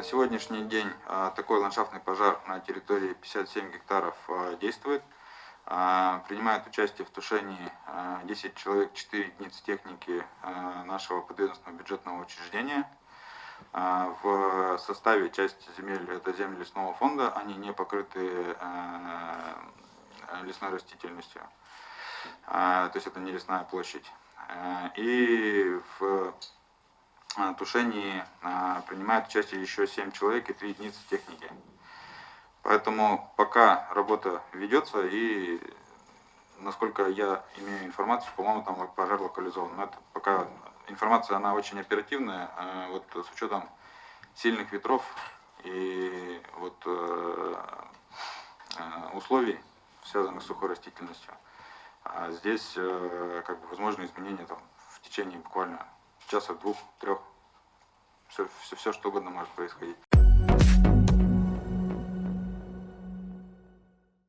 На сегодняшний день такой ландшафтный пожар на территории 57 гектаров действует. Принимает участие в тушении 10 человек, 4 единицы техники нашего подведомственного бюджетного учреждения. В составе части земель это земли лесного фонда, они не покрыты лесной растительностью, то есть это не лесная площадь. И в тушении принимает участие еще 7 человек и 3 единицы техники. Поэтому пока работа ведется, и насколько я имею информацию, по-моему, там пожар локализован. Но это пока информация, она очень оперативная, вот с учетом сильных ветров и вот условий, связанных с сухой растительностью. Здесь как бы возможны изменения там в течение буквально часа, двух, трех. Все что угодно может происходить.